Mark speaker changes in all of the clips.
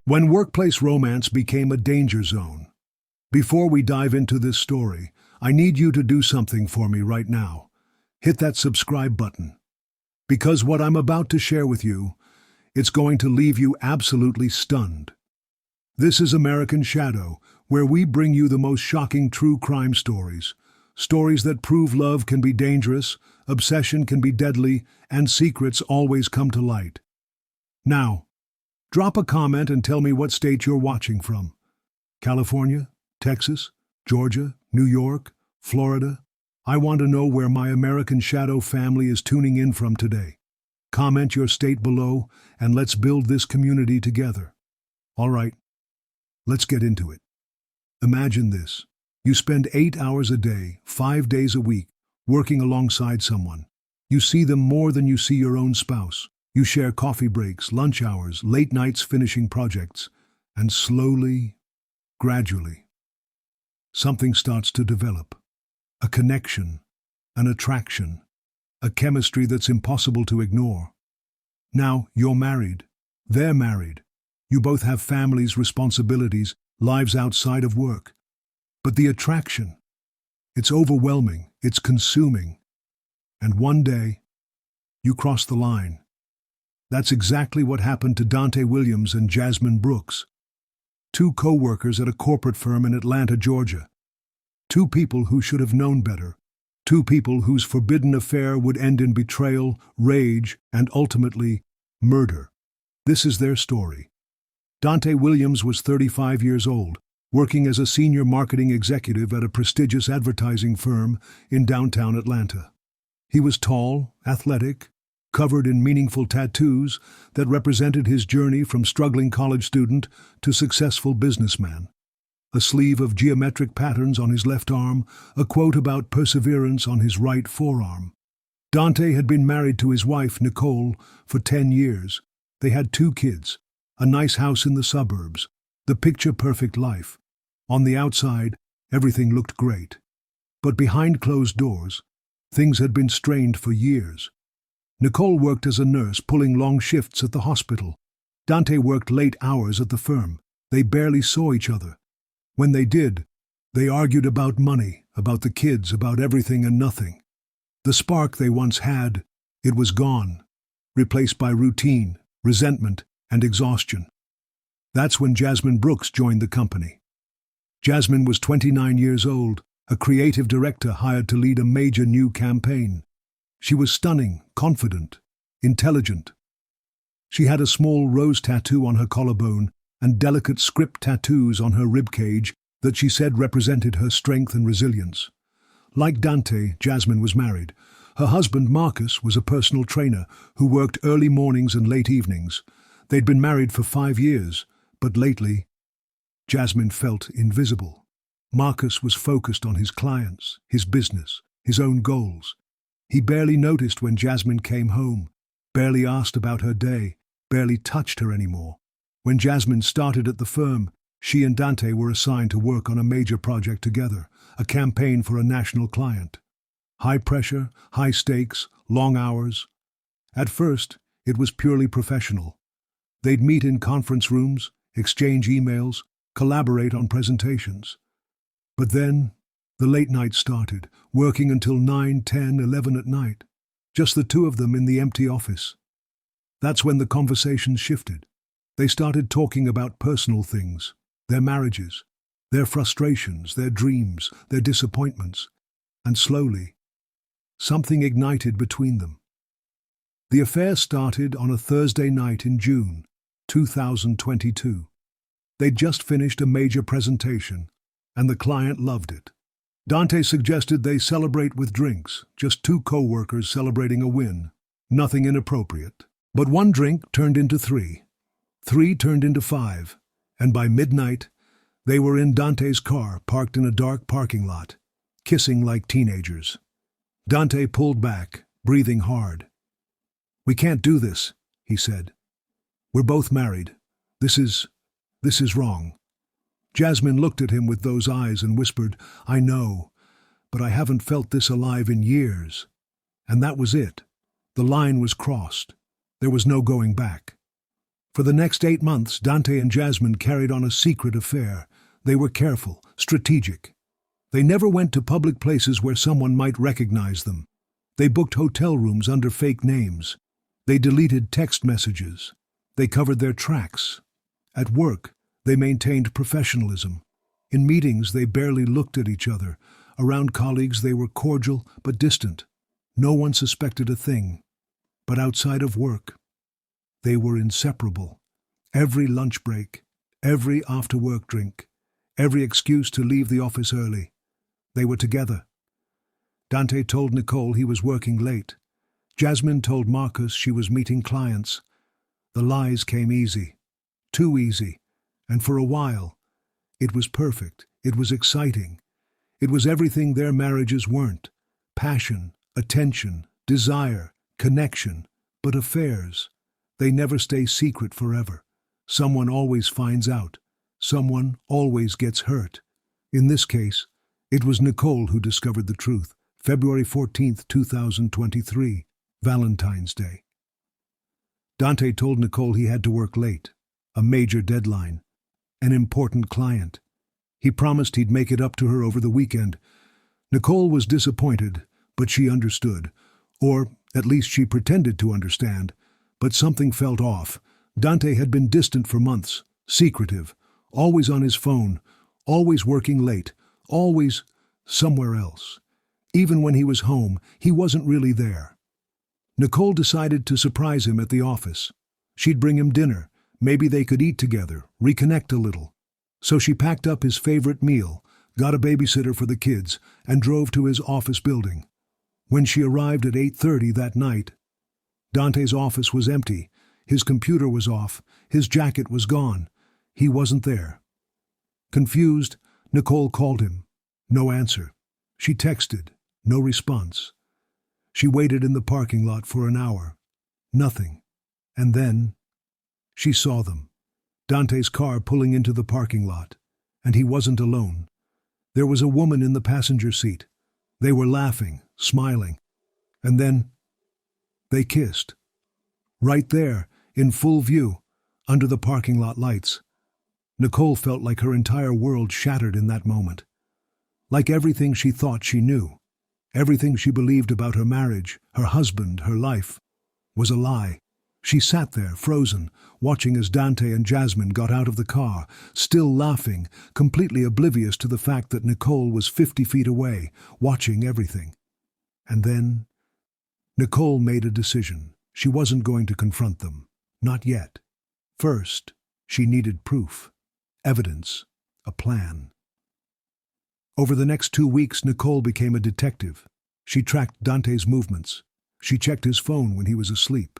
Speaker 1: When workplace romance became a danger zone. Before we dive into this story, I need you to do something for me right now. Hit that subscribe button. Because what I'm about to share with you, it's going to leave you absolutely stunned. This is American Shadow, where we bring you the most shocking true crime stories. Stories that prove love can be dangerous, obsession can be deadly, and secrets always come to light. Now, drop a comment and tell me what state you're watching from. California? Texas? Georgia? New York? Florida? I want to know where my American Shadow family is tuning in from today. Comment your state below, and let's build this community together. All right, let's get into it. Imagine this. You spend 8 hours a day, 5 days a week, working alongside someone. You see them more than you see your own spouse. You share coffee breaks, lunch hours, late nights finishing projects, and slowly, gradually, something starts to develop. A connection, an attraction, a chemistry that's impossible to ignore. Now, you're married. They're married. You both have families, responsibilities, lives outside of work. But the attraction, it's overwhelming, it's consuming. And one day, you cross the line. That's exactly what happened to Dante Williams and Jasmine Brooks, two co-workers at a corporate firm in Atlanta, Georgia. Two people who should have known better. Two people whose forbidden affair would end in betrayal, rage, and ultimately, murder. This is their story. Dante Williams was 35 years old, working as a senior marketing executive at a prestigious advertising firm in downtown Atlanta. He was tall, athletic, covered in meaningful tattoos that represented his journey from struggling college student to successful businessman. A sleeve of geometric patterns on his left arm, a quote about perseverance on his right forearm. Dante had been married to his wife, Nicole, for 10 years. They had 2 kids, a nice house in the suburbs, the picture-perfect life. On the outside, everything looked great. But behind closed doors, things had been strained for years. Nicole worked as a nurse, pulling long shifts at the hospital. Dante worked late hours at the firm. They barely saw each other. When they did, they argued about money, about the kids, about everything and nothing. The spark they once had, it was gone, replaced by routine, resentment, and exhaustion. That's when Jasmine Brooks joined the company. Jasmine was 29 years old, a creative director hired to lead a major new campaign. She was stunning, confident, intelligent. She had a small rose tattoo on her collarbone and delicate script tattoos on her ribcage that she said represented her strength and resilience. Like Dante, Jasmine was married. Her husband, Marcus, was a personal trainer who worked early mornings and late evenings. They'd been married for 5 years, but lately, Jasmine felt invisible. Marcus was focused on his clients, his business, his own goals. He barely noticed when Jasmine came home, barely asked about her day, barely touched her anymore. When Jasmine started at the firm, she and Dante were assigned to work on a major project together, a campaign for a national client. High pressure, high stakes, long hours. At first, it was purely professional. They'd meet in conference rooms, exchange emails, collaborate on presentations. But then, the late night started, working until 9, 10, 11 at night. Just the two of them in the empty office. That's when the conversations shifted. They started talking about personal things, their marriages, their frustrations, their dreams, their disappointments, and slowly, something ignited between them. The affair started on a Thursday night in June 2022. They'd just finished a major presentation, and the client loved it. Dante suggested they celebrate with drinks, just 2 co-workers celebrating a win. Nothing inappropriate. But 1 drink turned into 3. 3 turned into 5, and by midnight, they were in Dante's car, parked in a dark parking lot, kissing like teenagers. Dante pulled back, breathing hard. "We can't do this," he said. "We're both married. This is wrong." Jasmine looked at him with those eyes and whispered, "I know, but I haven't felt this alive in years." And that was it. The line was crossed. There was no going back. For the next 8 months, Dante and Jasmine carried on a secret affair. They were careful, strategic. They never went to public places where someone might recognize them. They booked hotel rooms under fake names. They deleted text messages. They covered their tracks. At work, they maintained professionalism. In meetings, they barely looked at each other. Around colleagues, they were cordial but distant. No one suspected a thing. But outside of work, they were inseparable. Every lunch break, every after-work drink, every excuse to leave the office early, they were together. Dante told Nicole he was working late. Jasmine told Marcus she was meeting clients. The lies came easy, too easy, and for a while, it was perfect, it was exciting. It was everything their marriages weren't: passion, attention, desire, connection, but affairs. They never stay secret forever. Someone always finds out. Someone always gets hurt. In this case, it was Nicole who discovered the truth. February 14th, 2023, Valentine's Day. Dante told Nicole he had to work late, a major deadline, an important client. He promised he'd make it up to her over the weekend. Nicole was disappointed, but she understood. Or, at least she pretended to understand. But something felt off. Dante had been distant for months, secretive, always on his phone, always working late, always somewhere else. Even when he was home, he wasn't really there. Nicole decided to surprise him at the office. She'd bring him dinner. Maybe they could eat together, reconnect a little. So she packed up his favorite meal, got a babysitter for the kids, and drove to his office building. When she arrived at 8:30 that night, Dante's office was empty. His computer was off. His jacket was gone. He wasn't there. Confused, Nicole called him. No answer. She texted. No response. She waited in the parking lot for an hour. Nothing. And then she saw them. Dante's car pulling into the parking lot. And he wasn't alone. There was a woman in the passenger seat. They were laughing, smiling. And then they kissed. Right there, in full view, under the parking lot lights. Nicole felt like her entire world shattered in that moment. Like everything she thought she knew, everything she believed about her marriage, her husband, her life, was a lie. She sat there, frozen, watching as Dante and Jasmine got out of the car, still laughing, completely oblivious to the fact that Nicole was 50 feet away, watching everything. And then Nicole made a decision. She wasn't going to confront them. Not yet. First, she needed proof, evidence, a plan. Over the next 2 weeks, Nicole became a detective. She tracked Dante's movements. She checked his phone when he was asleep.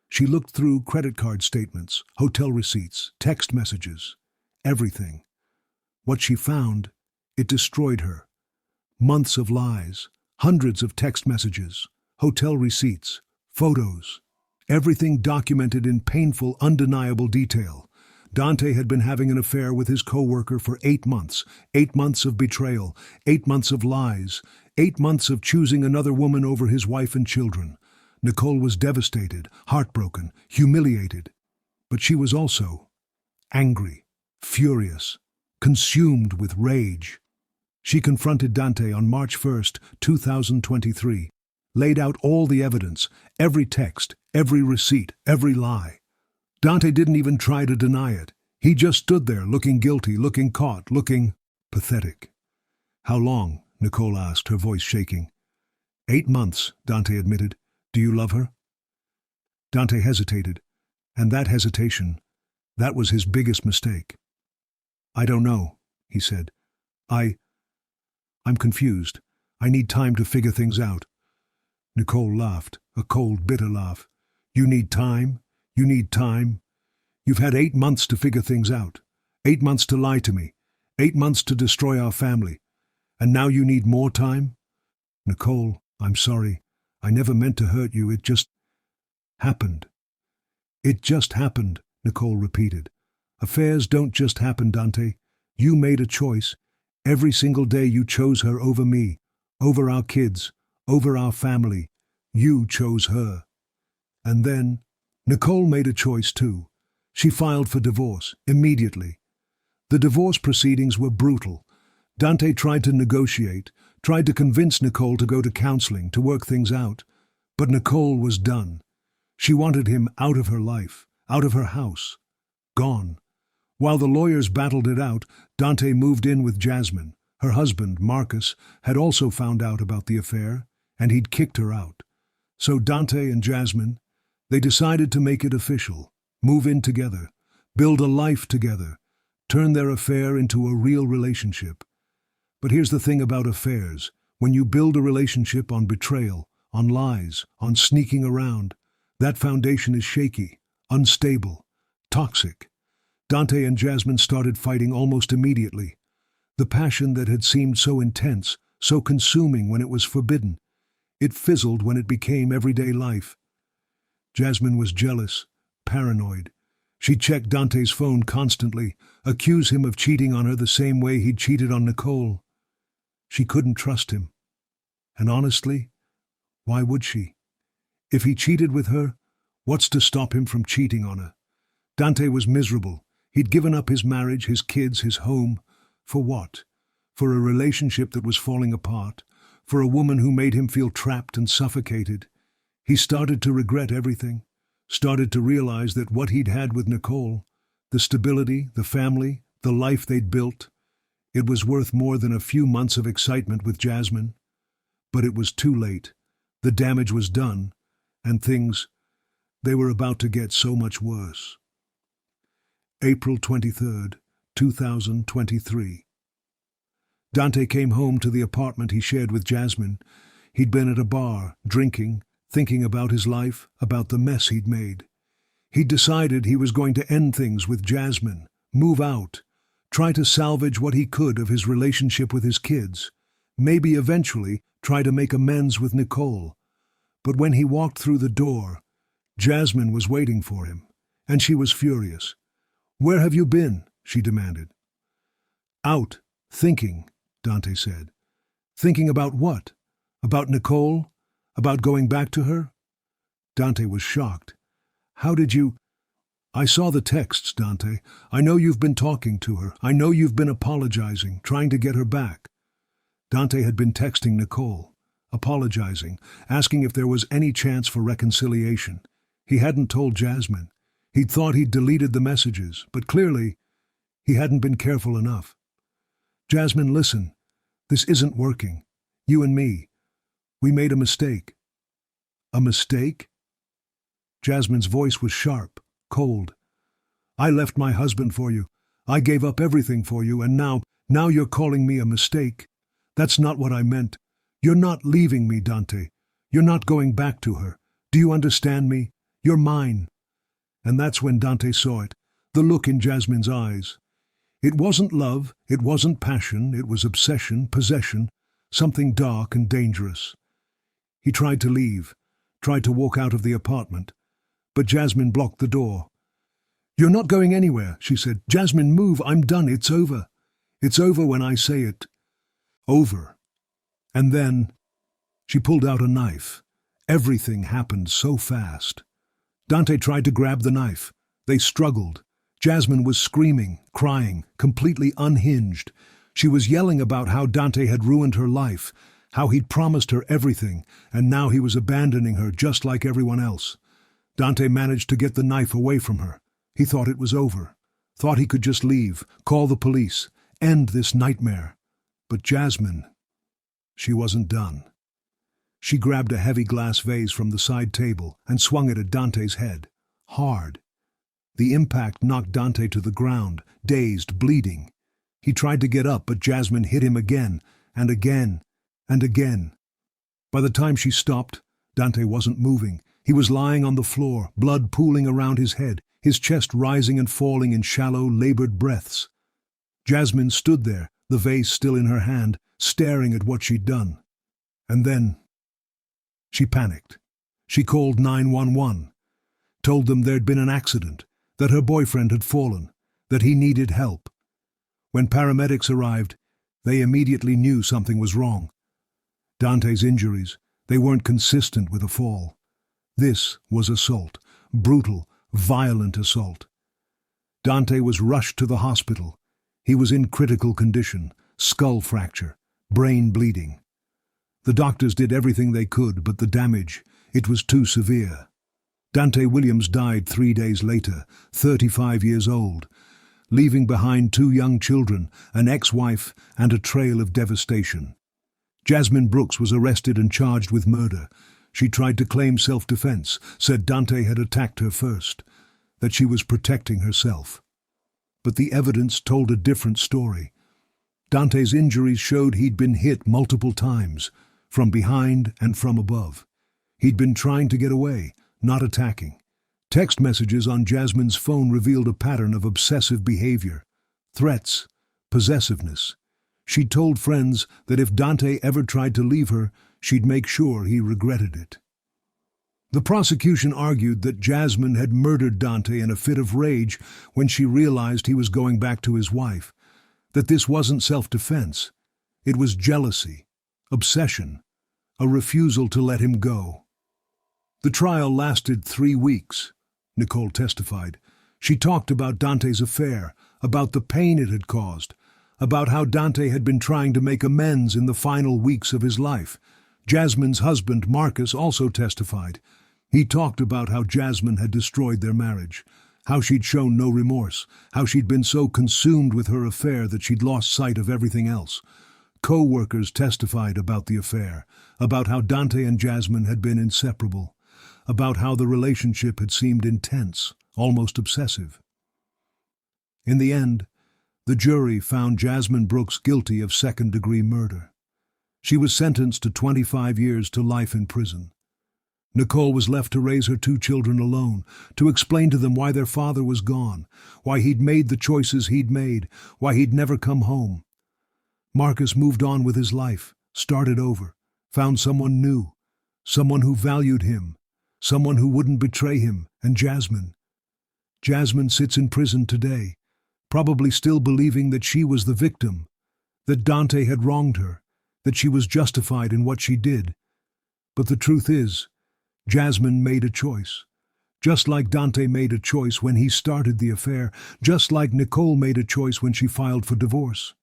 Speaker 1: She looked through credit card statements, hotel receipts, text messages, everything. What she found, it destroyed her. Months of lies, hundreds of text messages, hotel receipts, photos, everything documented in painful, undeniable detail. Dante had been having an affair with his coworker for 8 months, 8 months of betrayal, 8 months of lies, 8 months of choosing another woman over his wife and children. Nicole was devastated, heartbroken, humiliated. But she was also angry, furious, consumed with rage. She confronted Dante on March 1st, 2023, laid out all the evidence, every text, every receipt, every lie. Dante didn't even try to deny it. He just stood there, looking guilty, looking caught, looking pathetic. "How long?" Nicole asked, her voice shaking. 8 months, Dante admitted. "Do you love her?" Dante hesitated, and that hesitation, that was his biggest mistake. "I don't know," he said. I'm confused. I need time to figure things out." Nicole laughed, a cold, bitter laugh. "You need time? You need time? You've had 8 months to figure things out. 8 months to lie to me. 8 months to destroy our family. And now you need more time?" "Nicole, I'm sorry. I never meant to hurt you. It just happened." "It just happened," Nicole repeated. "Affairs don't just happen, Dante. You made a choice. Every single day you chose her over me, over our kids, over our family. You chose her. And then Nicole made a choice too. She filed for divorce, immediately. The divorce proceedings were brutal. Dante tried to negotiate, tried to convince Nicole to go to counseling, to work things out. But Nicole was done. She wanted him out of her life, out of her house. Gone. While the lawyers battled it out, Dante moved in with Jasmine. Her husband, Marcus, had also found out about the affair, and he'd kicked her out. So Dante and Jasmine, they decided to make it official, move in together, build a life together, turn their affair into a real relationship. But here's the thing about affairs. When you build a relationship on betrayal, on lies, on sneaking around, that foundation is shaky, unstable, toxic. Dante and Jasmine started fighting almost immediately. The passion that had seemed so intense, so consuming when it was forbidden, it fizzled when it became everyday life. Jasmine was jealous, paranoid. She checked Dante's phone constantly, accused him of cheating on her the same way he'd cheated on Nicole. She couldn't trust him. And honestly, why would she? If he cheated with her, what's to stop him from cheating on her? Dante was miserable. He'd given up his marriage, his kids, his home. For what? For a relationship that was falling apart, for a woman who made him feel trapped and suffocated. He started to regret everything, started to realize that what he'd had with Nicole, the stability, the family, the life they'd built, it was worth more than a few months of excitement with Jasmine. But it was too late. The damage was done, and things, they were about to get so much worse. April 23rd, 2023. Dante came home to the apartment he shared with Jasmine. He'd been at a bar, drinking, thinking about his life, about the mess he'd made. He'd decided he was going to end things with Jasmine, move out, try to salvage what he could of his relationship with his kids, maybe eventually try to make amends with Nicole. But when he walked through the door, Jasmine was waiting for him, and she was furious. "Where have you been?" she demanded. "Out, thinking," Dante said. "Thinking about what? About Nicole? About going back to her?" Dante was shocked. "How did you—" "I saw the texts, Dante. I know you've been talking to her. I know you've been apologizing, trying to get her back." Dante had been texting Nicole, apologizing, asking if there was any chance for reconciliation. He hadn't told Jasmine. He'd thought he'd deleted the messages, but clearly he hadn't been careful enough. "Jasmine, listen. This isn't working. You and me. We made a mistake." "A mistake?" Jasmine's voice was sharp, cold. "I left my husband for you. I gave up everything for you, and now you're calling me a mistake. That's not what I meant. You're not leaving me, Dante. You're not going back to her. Do you understand me? You're mine." And that's when Dante saw it, the look in Jasmine's eyes. It wasn't love, it wasn't passion, it was obsession, possession, something dark and dangerous. He tried to leave, tried to walk out of the apartment, but Jasmine blocked the door. "You're not going anywhere," she said. "Jasmine, move, I'm done, it's over. It's over when I say it. Over." And then she pulled out a knife. Everything happened so fast. Dante tried to grab the knife. They struggled. Jasmine was screaming, crying, completely unhinged. She was yelling about how Dante had ruined her life, how he'd promised her everything, and now he was abandoning her just like everyone else. Dante managed to get the knife away from her. He thought it was over, thought he could just leave, call the police, end this nightmare. But Jasmine, she wasn't done. She grabbed a heavy glass vase from the side table and swung it at Dante's head, hard. The impact knocked Dante to the ground, dazed, bleeding. He tried to get up, but Jasmine hit him again, and again, and again. By the time she stopped, Dante wasn't moving. He was lying on the floor, blood pooling around his head, his chest rising and falling in shallow, labored breaths. Jasmine stood there, the vase still in her hand, staring at what she'd done. And then she panicked. She called 911, told them there'd been an accident, that her boyfriend had fallen, that he needed help. When paramedics arrived, they immediately knew something was wrong. Dante's injuries, they weren't consistent with a fall. This was assault, brutal, violent assault. Dante was rushed to the hospital. He was in critical condition, skull fracture, brain bleeding. The doctors did everything they could, but the damage, it was too severe. Dante Williams died 3 days later, 35 years old, leaving behind 2 young children, an ex-wife, and a trail of devastation. Jasmine Brooks was arrested and charged with murder. She tried to claim self-defense, said Dante had attacked her first, that she was protecting herself. But the evidence told a different story. Dante's injuries showed he'd been hit multiple times, from behind and from above. He'd been trying to get away, not attacking. Text messages on Jasmine's phone revealed a pattern of obsessive behavior, threats, possessiveness. She'd told friends that if Dante ever tried to leave her, she'd make sure he regretted it. The prosecution argued that Jasmine had murdered Dante in a fit of rage when she realized he was going back to his wife, that this wasn't self-defense. It was jealousy, obsession, a refusal to let him go. The trial lasted 3 weeks, Nicole testified. She talked about Dante's affair, about the pain it had caused, about how Dante had been trying to make amends in the final weeks of his life. Jasmine's husband, Marcus, also testified. He talked about how Jasmine had destroyed their marriage, how she'd shown no remorse, how she'd been so consumed with her affair that she'd lost sight of everything else. Co-workers testified about the affair, about how Dante and Jasmine had been inseparable, about how the relationship had seemed intense, almost obsessive. In the end, the jury found Jasmine Brooks guilty of second-degree murder. She was sentenced to 25 years to life in prison. Nicole was left to raise her 2 children alone, to explain to them why their father was gone, why he'd made the choices he'd made, why he'd never come home. Marcus moved on with his life, started over, found someone new, someone who valued him, someone who wouldn't betray him, and Jasmine. Jasmine sits in prison today, probably still believing that she was the victim, that Dante had wronged her, that she was justified in what she did. But the truth is, Jasmine made a choice. Just like Dante made a choice when he started the affair, just like Nicole made a choice when she filed for divorce.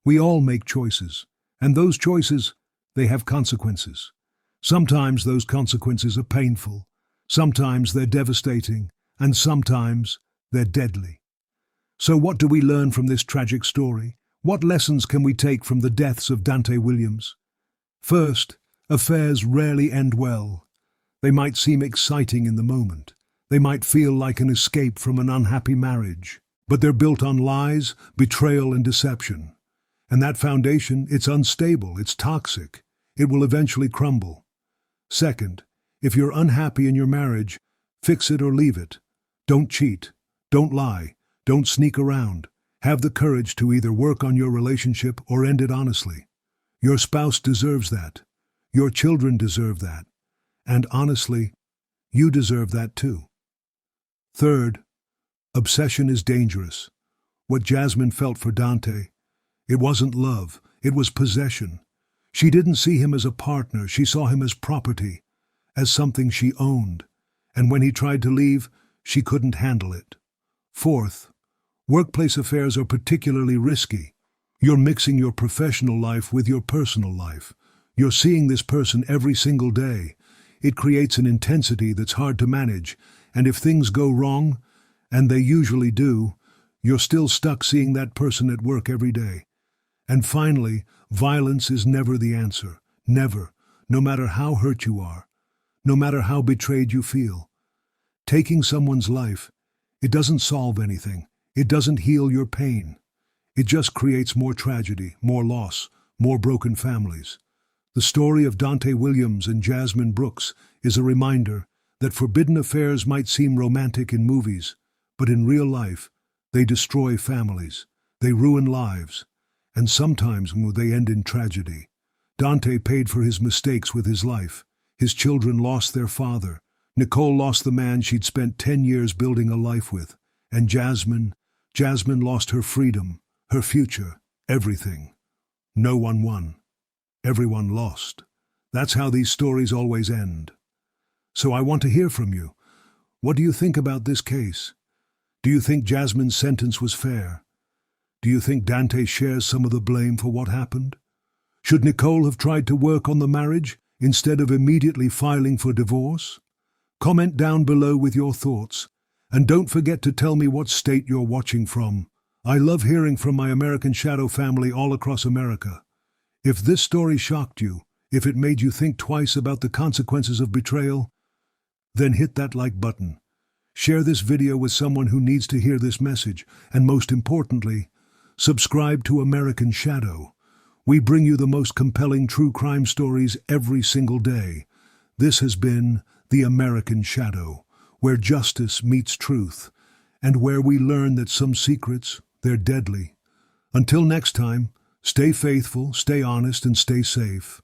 Speaker 1: We all make choices, and those choices, they have consequences. Sometimes those consequences are painful, sometimes they're devastating, and sometimes they're deadly. So what do we learn from this tragic story? What lessons can we take from the deaths of Dante Williams? First, affairs rarely end well. They might seem exciting in the moment. They might feel like an escape from an unhappy marriage. But they're built on lies, betrayal, and deception. And that foundation, it's unstable, it's toxic. It will eventually crumble. Second, if you're unhappy in your marriage, fix it or leave it. Don't cheat. Don't lie. Don't sneak around. Have the courage to either work on your relationship or end it honestly. Your spouse deserves that. Your children deserve that. And honestly, you deserve that too. Third, obsession is dangerous. What Jasmine felt for Dante, it wasn't love, it was possession. She didn't see him as a partner, she saw him as property, as something she owned. And when he tried to leave, she couldn't handle it. Fourth, workplace affairs are particularly risky. You're mixing your professional life with your personal life. You're seeing this person every single day. It creates an intensity that's hard to manage, and if things go wrong, and they usually do, you're still stuck seeing that person at work every day. And finally, violence is never the answer. Never. No matter how hurt you are. No matter how betrayed you feel. Taking someone's life, it doesn't solve anything. It doesn't heal your pain. It just creates more tragedy, more loss, more broken families. The story of Dante Williams and Jasmine Brooks is a reminder that forbidden affairs might seem romantic in movies, but in real life, they destroy families. They ruin lives. And sometimes they end in tragedy. Dante paid for his mistakes with his life. His children lost their father. Nicole lost the man she'd spent 10 years building a life with. And Jasmine lost her freedom, her future, everything. No one won. Everyone lost. That's how these stories always end. So I want to hear from you. What do you think about this case? Do you think Jasmine's sentence was fair? Do you think Dante shares some of the blame for what happened? Should Nicole have tried to work on the marriage instead of immediately filing for divorce? Comment down below with your thoughts. And don't forget to tell me what state you're watching from. I love hearing from my American Shadow family all across America. If this story shocked you, if it made you think twice about the consequences of betrayal, then hit that like button. Share this video with someone who needs to hear this message, and most importantly, subscribe to American Shadow. We bring you the most compelling true crime stories every single day. This has been the American Shadow, where justice meets truth, and where we learn that some secrets, they're deadly. Until next time, stay faithful, stay honest, and stay safe.